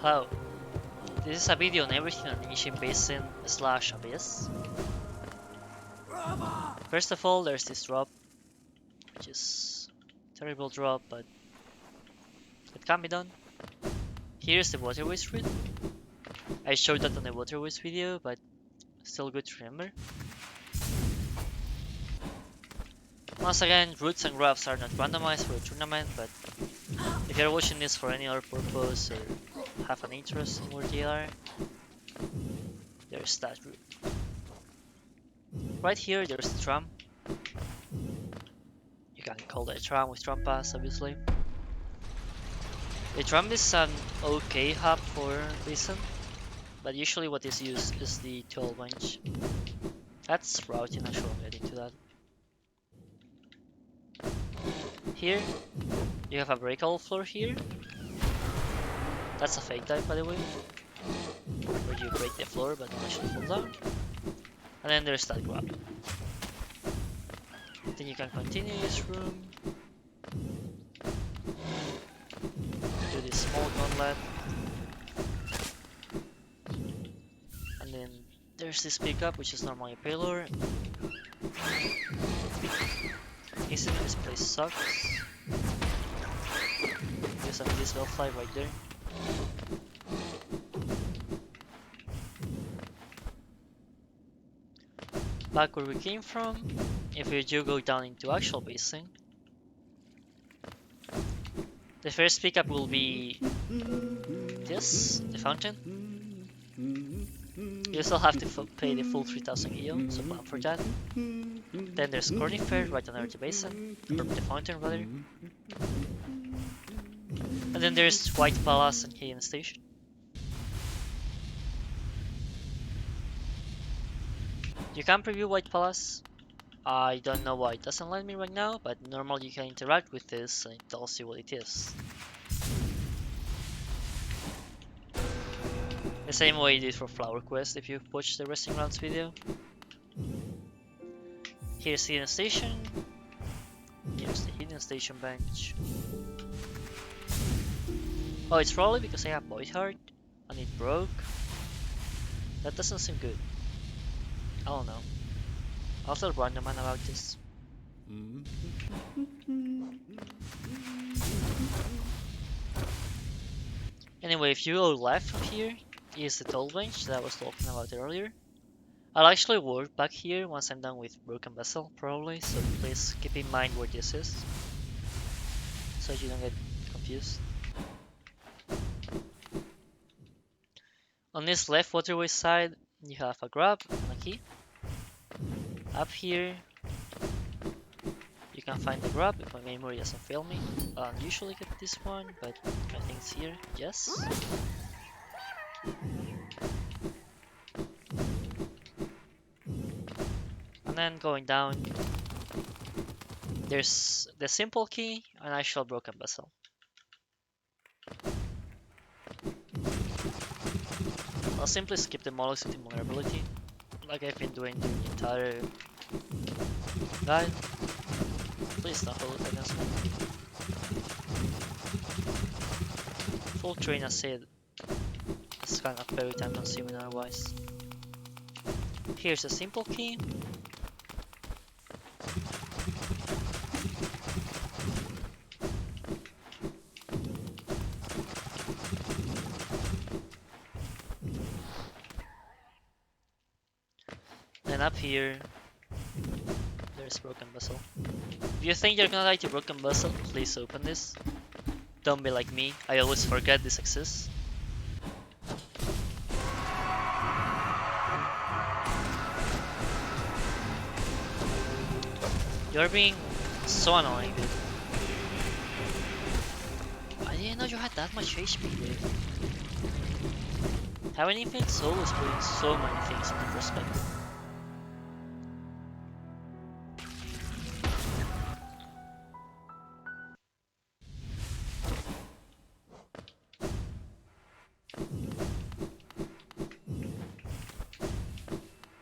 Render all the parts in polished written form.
Hello, this is a video on everything on Ancient Basin / Abyss. First of all, there's this drop, which is a terrible drop, but it can be done. Here's the waterways route. I showed that on the waterways video, but still good to remember. Once again, routes and grabs are not randomized for a tournament, but if you're watching this for any other purpose or have an interest in where they are, there's that route. Right here, there's the tram. You can call it a tram with tram pass, obviously. The tram is an okay hub for Basin, but usually what is used is the 12 inch. That's routing, actually I'm getting to that. Here, you have a breakable floor here. That's a fake dive, by the way, where you break the floor but not actually fall down. And then there's that grab. Then you can continue this room. Do this small gauntlet. And then there's this pickup, which is normally a payload. Instantly, this place sucks. Because I mean, this will fly right there. Back where we came from, if we do go down into actual Basin, the first pickup will be this, the fountain. You still have to pay the full 3000 EO, so plan for that. Then there's Cornifer right under the Basin, or the fountain rather. And then there's White Palace and Hidden Station. You can preview White Palace. I don't know why it doesn't let me right now, but normally you can interact with this and it tells you what it is. The same way you did for Flower Quest if you watched the Resting Grounds video. Here's Hidden Station. Here's the Hidden Station bench. Oh, it's probably because I have Void Heart and it broke. That doesn't seem good. I don't know. I'll tell Randoman about this. Anyway, if you go left from here, is the toll bench that I was talking about earlier. I'll actually work back here once I'm done with Broken Vessel, probably, so please keep in mind where this is, so you don't get confused. On this left waterway side, you have a grab and a key. Up here, you can find the grab if my memory doesn't fail me. I don't usually get this one, but I think it's here, yes. And then going down, there's the simple key and actual broken vessel. I'll simply skip the models with invulnerability, like I've been doing the entire guide. Please don't hold it against me. Full train acid is kind of very time consuming otherwise. Here's a simple key. Then up here, there's broken vessel. If you think you're gonna die to broken vessel, please open this. Don't be like me, I always forget this exists. You're being so annoying, dude. I didn't know you had that much HP, dude. Having infinite soul is putting so many things into perspective.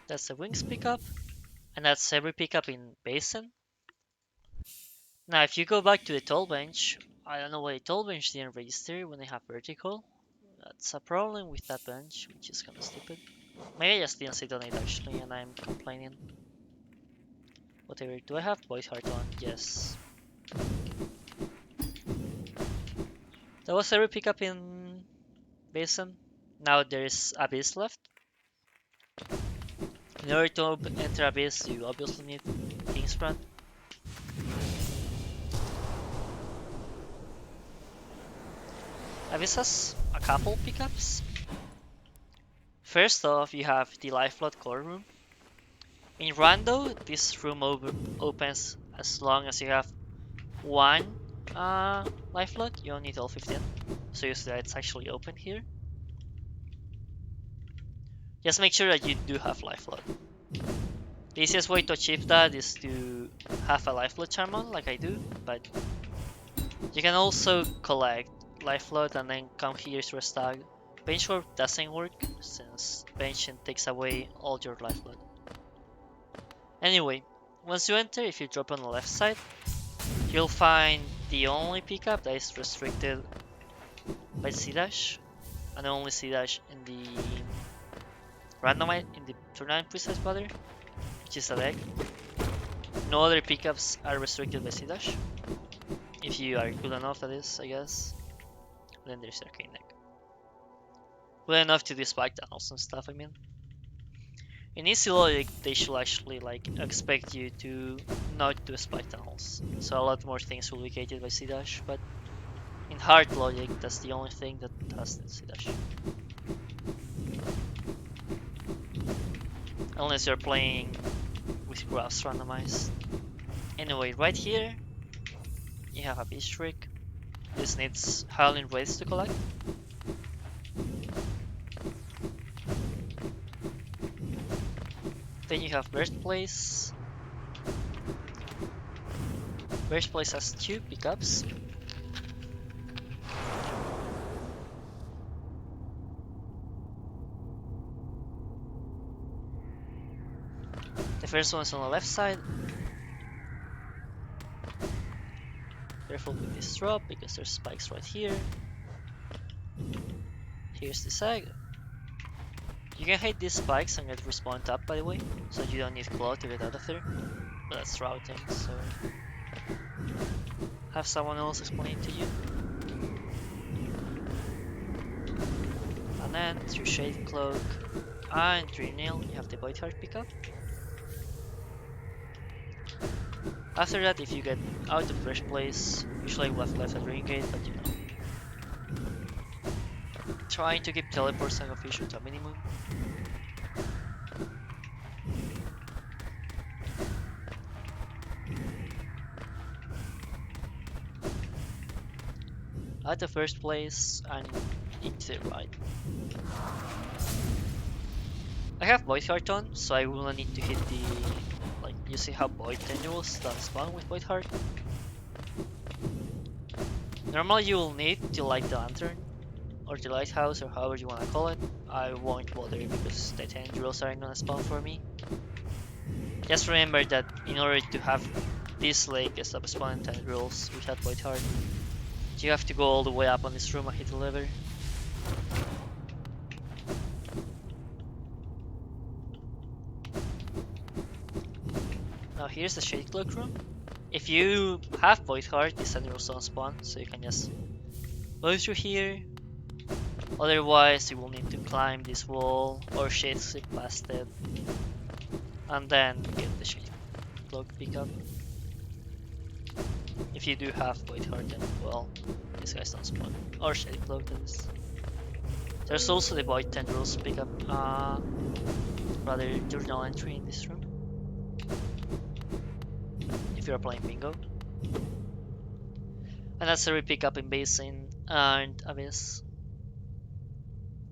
That's the wings pickup, and that's every pickup in Basin. Now if you go back to the toll bench, I don't know why the toll bench didn't register when they have vertical. That's a problem with that bench, which is kinda stupid. Maybe I just didn't sit on it actually, and I'm complaining. Whatever. Do I have Void Heart on? Yes. That was every pickup in Basin. Now there's Abyss left. In order to enter Abyss, you obviously need Kingsbrand. Abyss has a couple pickups. First off, you have the Lifeblood core room. In Rando, this room opens as long as you have one Lifeblood. You don't need all 15, so you see that it's actually open here. Just make sure that you do have Lifeblood. The easiest way to achieve that is to have a Lifeblood charm on, like I do, but you can also collect Lifeblood and then come here to restag. Bench Warp doesn't work, since benching takes away all your Lifeblood. Anyway, once you enter, if you drop on the left side, you'll find the only pickup that is restricted by C-Dash, and only C-Dash in the randomite, in the tournament preset rather, which is a deck. No other pickups are restricted by C-Dash. If you are good enough, that is, I guess. Then there's Arcane deck. Good enough to do spike tunnels and stuff, I mean. In easy logic, they should actually expect you to not do spike tunnels, so a lot more things will be gated by C-Dash, but in hard logic, that's the only thing that has C-Dash. Unless you're playing with graphs randomized. Anyway, right here, you have a Beast Trick. This needs Howling Wraiths to collect. Then you have Birthplace. Birthplace has 2 pickups. The first one is on the left side. Careful with this drop because there's spikes right here. Here's the sag. You can hit these spikes and get respawned up, by the way, so you don't need Claw to get out of there. But that's routing, so have someone else explain it to you. And then through Shade Cloak and through Nail, you have the Void Heart pickup. After that, if you get out of first place, usually left at Ring Gate, but you know. Trying to keep teleports and confusion to a minimum. At the first place and into the right. I have Void Heart on, so I will not need to hit the, you see how Void Tendrils don't spawn with Void Heart? Normally you will need to light the lantern, or the lighthouse, or however you wanna call it. I won't bother because the tendrils aren't gonna spawn for me. Just remember that in order to have this lake as a spawning tendrils without Void Heart, you have to go all the way up on this room and hit the lever. Now here's the Shade Cloak room. If you have Void Heart, the tendrils don't spawn, so you can just go through here. Otherwise, you will need to climb this wall or shade slip past it, and then get the Shade Cloak pickup. If you do have Void Heart, then well, these guys don't spawn. Or Shade Cloak, that is. There's also the Void Tendrils pickup, rather journal entry in this room. If you're playing Bingo. And that's every pickup in Basin and Abyss.